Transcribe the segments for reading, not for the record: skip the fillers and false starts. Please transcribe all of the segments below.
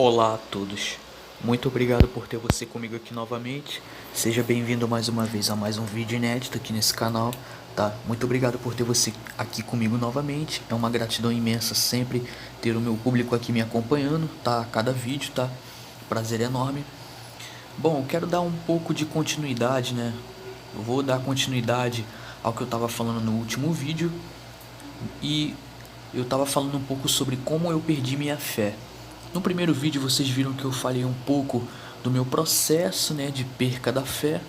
Olá a todos, muito obrigado por ter você comigo aqui novamente. Seja bem-vindo mais uma vez a mais um vídeo inédito aqui nesse canal, tá? Muito obrigado por ter você aqui comigo novamente. É uma gratidão imensa sempre ter o meu público aqui me acompanhando, tá? A cada vídeo, tá? Prazer enorme. Bom, eu quero dar um pouco de continuidade, né? Eu vou dar continuidade ao que eu estava falando no último vídeo e eu estava falando um pouco sobre como eu perdi minha fé. No primeiro vídeo vocês viram que eu falei um pouco do meu processo, né, de perca da fé.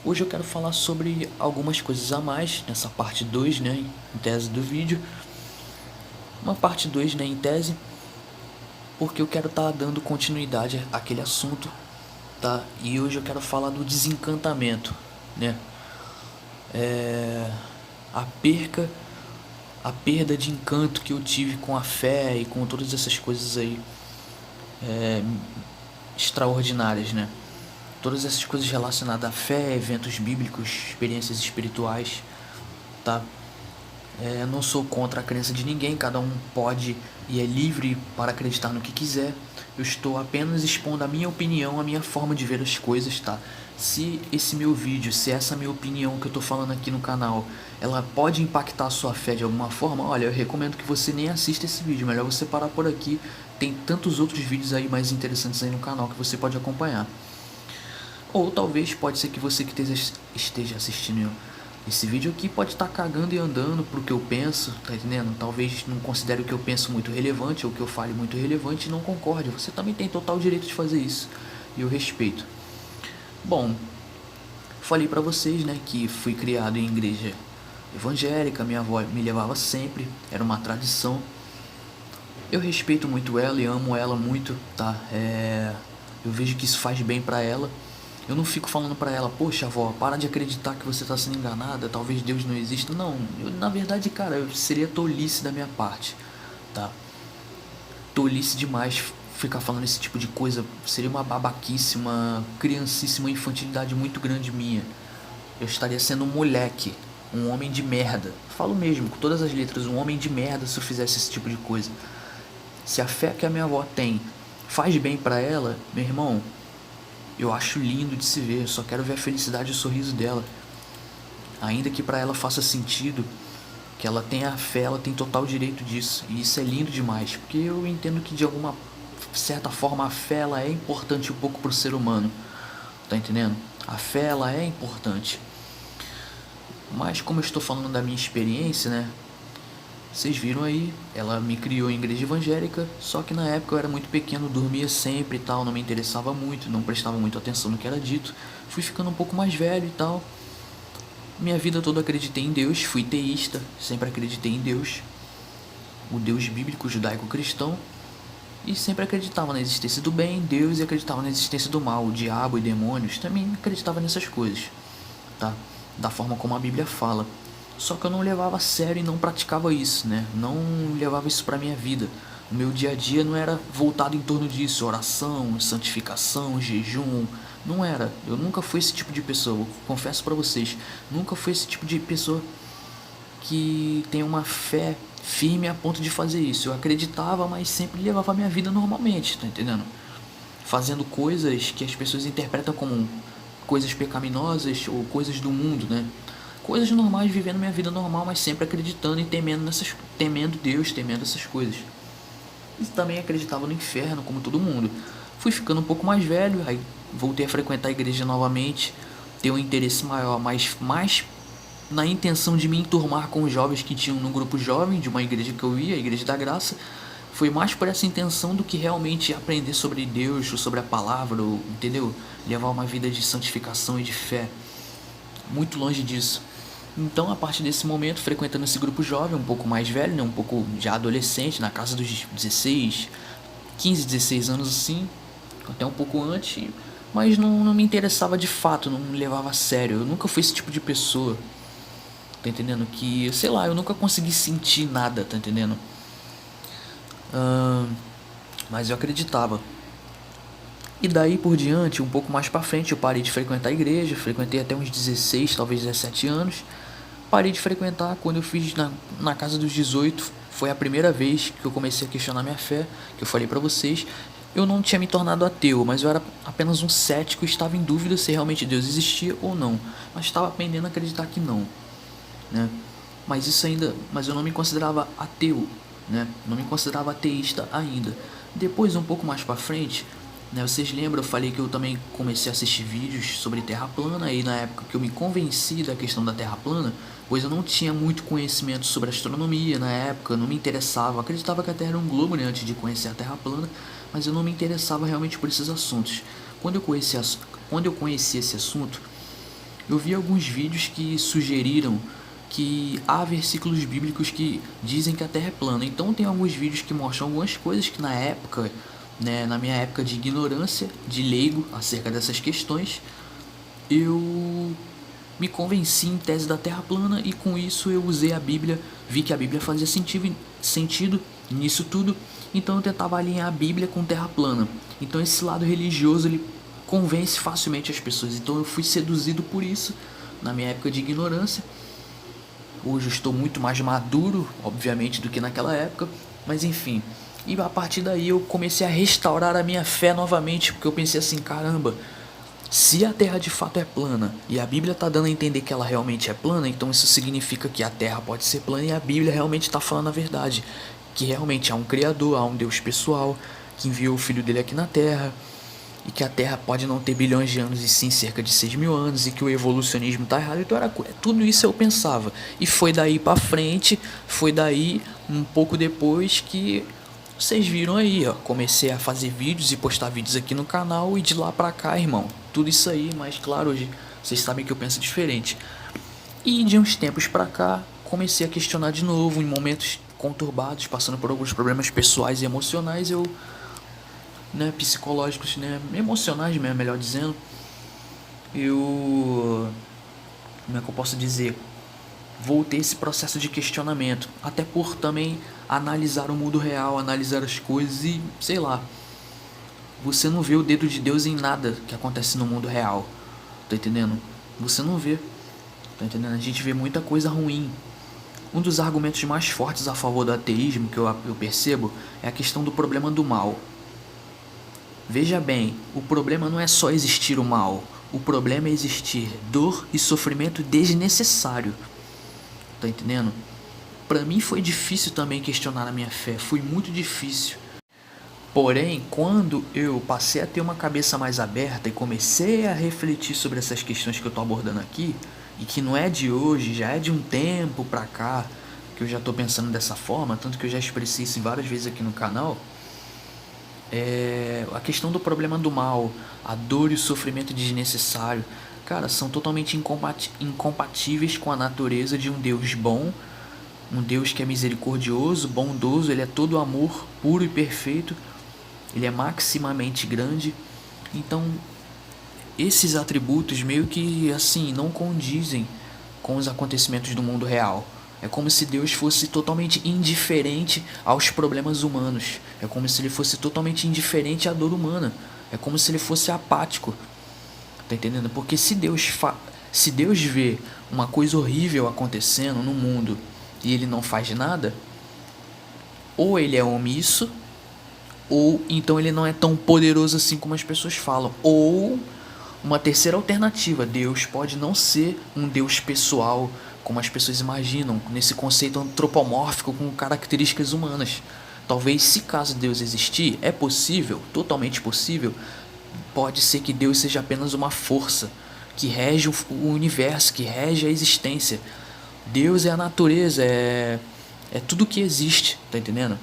Hoje eu quero falar sobre algumas coisas a mais nessa parte 2, né, em tese do vídeo. Uma parte 2, né, em tese, porque eu quero estar dando continuidade àquele assunto, tá? E hoje eu quero falar do desencantamento, né? A perca, a perda de encanto que eu tive com a fé e com todas essas coisas aí extraordinárias, né? Todas essas coisas relacionadas à fé, eventos bíblicos, experiências espirituais, tá? Não sou contra a crença de ninguém, cada um pode e é livre para acreditar no que quiser. Eu estou apenas expondo a minha opinião, a minha forma de ver as coisas, tá? Se esse meu vídeo, se essa minha opinião que eu estou falando aqui no canal, ela pode impactar a sua fé de alguma forma, olha, eu recomendo que você nem assista esse vídeo, melhor você parar por aqui. Tem tantos outros vídeos aí mais interessantes aí no canal que você pode acompanhar. Ou talvez pode ser que você que esteja assistindo esse vídeo aqui pode estar cagando e andando pro que eu penso, tá entendendo? Talvez não considere o que eu penso muito relevante ou o que eu fale muito relevante e não concorde. Você também tem total direito de fazer isso e eu respeito. Bom, falei pra vocês, né, que fui criado em igreja evangélica, minha avó me levava sempre, era uma tradição. Eu respeito muito ela e amo ela muito, tá? Eu vejo que isso faz bem pra ela. Eu não fico falando pra ela, poxa avó, para de acreditar que você tá sendo enganada, talvez Deus não exista. Não, na verdade, cara, seria tolice da minha parte, tá? Tolice demais ficar falando esse tipo de coisa, seria uma babaquice, uma criancice, uma infantilidade muito grande minha. Eu estaria sendo um moleque, um homem de merda. Falo mesmo, com todas as letras, um homem de merda se eu fizesse esse tipo de coisa. Se a fé que a minha avó tem faz bem pra ela, meu irmão, eu acho lindo de se ver, eu só quero ver a felicidade e o sorriso dela. Ainda que pra ela faça sentido, que ela tenha a fé, ela tem total direito disso. E isso é lindo demais, porque eu entendo que de alguma certa forma a fé ela é importante um pouco pro ser humano. Tá entendendo? A fé ela é importante. Mas como eu estou falando da minha experiência, né? Vocês viram aí, ela me criou em igreja evangélica, só que na época eu era muito pequeno, dormia sempre e tal, não me interessava muito, não prestava muito atenção no que era dito. Fui ficando um pouco mais velho e tal. Minha vida toda acreditei em Deus, fui teísta, sempre acreditei em Deus, o Deus bíblico judaico-cristão, e sempre acreditava na existência do bem, Deus, e acreditava na existência do mal, o diabo e demônios, também acreditava nessas coisas, tá? Da forma como a Bíblia fala. Só que eu não levava a sério e não praticava isso, né? Não levava isso pra minha vida. O meu dia a dia não era voltado em torno disso, oração, santificação, jejum, não era. Eu nunca fui esse tipo de pessoa, eu confesso pra vocês. Nunca fui esse tipo de pessoa que tem uma fé firme a ponto de fazer isso. Eu acreditava, mas sempre levava a minha vida normalmente, tá entendendo? Fazendo coisas que as pessoas interpretam como coisas pecaminosas ou coisas do mundo, né? Coisas normais, vivendo minha vida normal, mas sempre acreditando e temendo Deus, temendo essas coisas. E também acreditava no inferno, como todo mundo. Fui ficando um pouco mais velho, aí voltei a frequentar a igreja novamente, ter um interesse maior, mas mais na intenção de me enturmar com os jovens que tinham no grupo jovem de uma igreja que eu ia, a Igreja da Graça. Foi mais por essa intenção do que realmente aprender sobre Deus, sobre a palavra, entendeu? Levar uma vida de santificação e de fé. Muito longe disso. Então, a partir desse momento, frequentando esse grupo jovem, um pouco mais velho, né, um pouco já adolescente, na casa dos 16, 15, 16 anos assim, até um pouco antes, mas não me interessava de fato, não me levava a sério. Eu nunca fui esse tipo de pessoa, tá entendendo? Que, sei lá, eu nunca consegui sentir nada, tá entendendo? Mas eu acreditava. E daí por diante, um pouco mais pra frente, eu parei de frequentar a igreja, frequentei até uns 16, talvez 17 anos. Parei de frequentar quando eu fiz na casa dos 18, foi a primeira vez que eu comecei a questionar minha fé, que eu falei pra vocês. eu não tinha me tornado ateu, mas eu era apenas um cético e estava em dúvida se realmente Deus existia ou não. Mas estava aprendendo a acreditar que não, né? Mas eu não me considerava ateu, né? Não me considerava ateísta ainda. Depois, um pouco mais para frente, né? Vocês lembram, eu falei que eu também comecei a assistir vídeos sobre Terra plana e na época que eu me convenci da questão da Terra plana, pois eu não tinha muito conhecimento sobre astronomia na época, não me interessava, eu acreditava que a Terra era um globo, né, antes de conhecer a Terra plana, mas eu não me interessava realmente por esses assuntos. Quando eu conheci esse assunto, eu vi alguns vídeos que sugeriram que há versículos bíblicos que dizem que a Terra é plana. Então tem alguns vídeos que mostram algumas coisas que na época, né, na minha época de ignorância, de leigo acerca dessas questões, eu me convenci em tese da Terra plana e com isso eu usei a Bíblia, vi que a Bíblia fazia sentido nisso tudo, então eu tentava alinhar a Bíblia com Terra plana. Então esse lado religioso ele convence facilmente as pessoas. Então eu fui seduzido por isso na minha época de ignorância. Hoje eu estou muito mais maduro, obviamente, do que naquela época, mas enfim. E a partir daí eu comecei a restaurar a minha fé novamente, porque eu pensei assim, caramba, se a Terra de fato é plana e a Bíblia está dando a entender que ela realmente é plana, então isso significa que a Terra pode ser plana e a Bíblia realmente está falando a verdade, que realmente há um Criador, há um Deus pessoal que enviou o Filho dele aqui na Terra e que a Terra pode não ter bilhões de anos e sim cerca de 6.000 anos e que o evolucionismo tá errado. Então tudo isso eu pensava. E foi daí pra frente, foi daí um pouco depois que vocês viram aí, ó. Comecei a fazer vídeos e postar vídeos aqui no canal e de lá pra cá, irmão. Tudo isso aí, mas claro, hoje vocês sabem que eu penso diferente. E de uns tempos pra cá, comecei a questionar de novo em momentos conturbados, passando por alguns problemas pessoais e emocionais, eu, né, psicológicos, né, emocionais mesmo, melhor dizendo, eu, como é que eu posso dizer, voltei esse processo de questionamento, até por também analisar o mundo real, analisar as coisas e, sei lá, você não vê o dedo de Deus em nada que acontece no mundo real, tá entendendo? Você não vê, tá entendendo? A gente vê muita coisa ruim. Um dos argumentos mais fortes a favor do ateísmo que eu percebo é a questão do problema do mal. Veja bem, o problema não é só existir o mal, o problema é existir dor e sofrimento desnecessário. Tá entendendo? Pra mim foi difícil também questionar a minha fé, foi muito difícil. Porém, quando eu passei a ter uma cabeça mais aberta e comecei a refletir sobre essas questões que eu tô abordando aqui, e que não é de hoje, já é de um tempo pra cá, que eu já tô pensando dessa forma, tanto que eu já expressei isso várias vezes aqui no canal, a questão do problema do mal, a dor e o sofrimento desnecessário, cara, são totalmente incompatíveis com a natureza de um Deus bom, um Deus que é misericordioso, bondoso, ele é todo amor, puro e perfeito, ele é maximamente grande. Então, esses atributos meio que assim não condizem com os acontecimentos do mundo real. É como se Deus fosse totalmente indiferente aos problemas humanos. É como se ele fosse totalmente indiferente à dor humana. É como se ele fosse apático. Tá entendendo? Porque se Deus vê uma coisa horrível acontecendo no mundo e ele não faz nada, ou ele é omisso, ou então ele não é tão poderoso assim como as pessoas falam. Ou uma terceira alternativa, Deus pode não ser um Deus pessoal, como as pessoas imaginam, nesse conceito antropomórfico com características humanas. Talvez, se caso Deus existir, é possível, totalmente possível, pode ser que Deus seja apenas uma força que rege o universo, que rege a existência. Deus é a natureza, é tudo que existe, tá entendendo?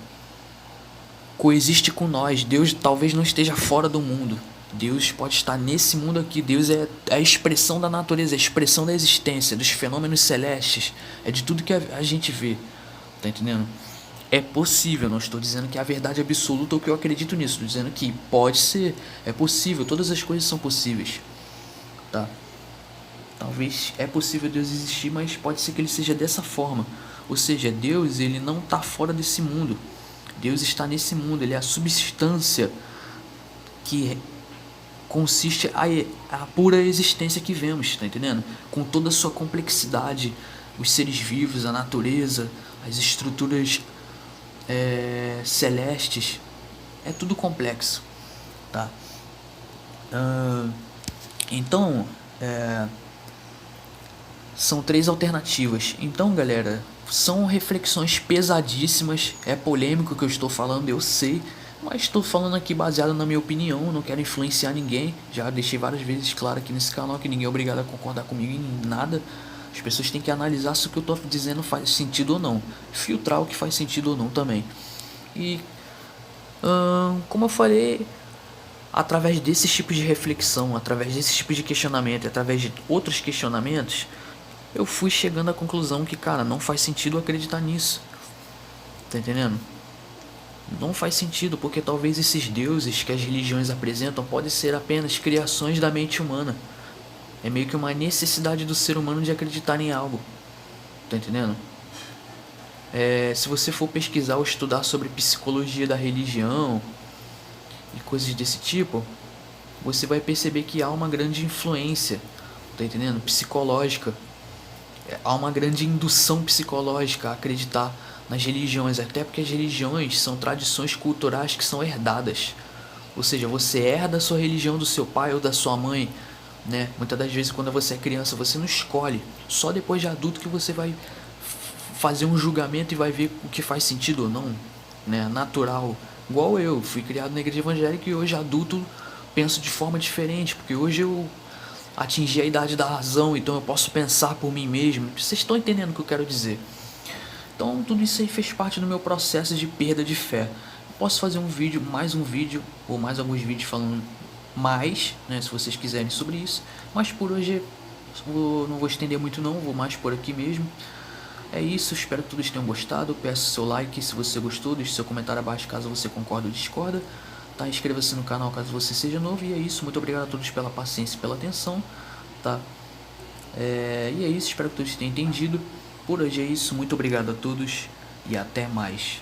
Coexiste com nós. Deus talvez não esteja fora do mundo. Deus pode estar nesse mundo aqui. Deus é a expressão da natureza, a expressão da existência, dos fenômenos celestes. É de tudo que a gente vê. Tá entendendo? É possível, não estou dizendo que é a verdade absoluta ou que eu acredito nisso. Estou dizendo que pode ser, é possível, todas as coisas são possíveis. Tá? Talvez é possível Deus existir, mas pode ser que ele seja dessa forma. Ou seja, Deus ele não está fora desse mundo. Deus está nesse mundo, ele é a substância que consiste a pura existência que vemos, tá entendendo? Com toda a sua complexidade, os seres vivos, a natureza, as estruturas celestes, é tudo complexo. tá? Então, são 3 alternativas. Então, galera, são reflexões pesadíssimas. É polêmico o que eu estou falando, eu sei, mas estou falando aqui baseado na minha opinião. Não quero influenciar ninguém. Já deixei várias vezes claro aqui nesse canal que ninguém é obrigado a concordar comigo em nada. As pessoas têm que analisar se o que eu estou dizendo faz sentido ou não, filtrar o que faz sentido ou não também. E como eu falei, através desses tipos de reflexão, através desses tipos de questionamento, através de outros questionamentos, eu fui chegando à conclusão que, cara, não faz sentido acreditar nisso. Tá entendendo? Não faz sentido, porque talvez esses deuses que as religiões apresentam podem ser apenas criações da mente humana. É meio que uma necessidade do ser humano de acreditar em algo. Tá entendendo? Se você for pesquisar ou estudar sobre psicologia da religião e coisas desse tipo, você vai perceber que há uma grande influência, tá entendendo? Psicológica. Há uma grande indução psicológica a acreditar nas religiões, até porque as religiões são tradições culturais que são herdadas. Ou seja, você herda a sua religião do seu pai ou da sua mãe, né? Muitas das vezes quando você é criança, você não escolhe. Só depois de adulto que você vai fazer um julgamento e vai ver o que faz sentido ou não, né? Natural. Igual eu, fui criado na igreja evangélica e hoje adulto penso de forma diferente, porque hoje eu atingir a idade da razão, então eu posso pensar por mim mesmo. Vocês estão entendendo o que eu quero dizer? Então tudo isso aí fez parte do meu processo de perda de fé. Eu posso fazer mais um vídeo, ou mais alguns vídeos falando mais, né, se vocês quiserem sobre isso. Mas por hoje não vou estender muito não, vou mais por aqui mesmo. É isso, espero que todos tenham gostado. Peço seu like se você gostou, deixe seu comentário abaixo caso você concorda ou discorda. Tá? Inscreva-se no canal caso você seja novo. E é isso, muito obrigado a todos pela paciência e pela atenção. Tá? E é isso, espero que todos tenham entendido. Por hoje é isso, muito obrigado a todos e até mais.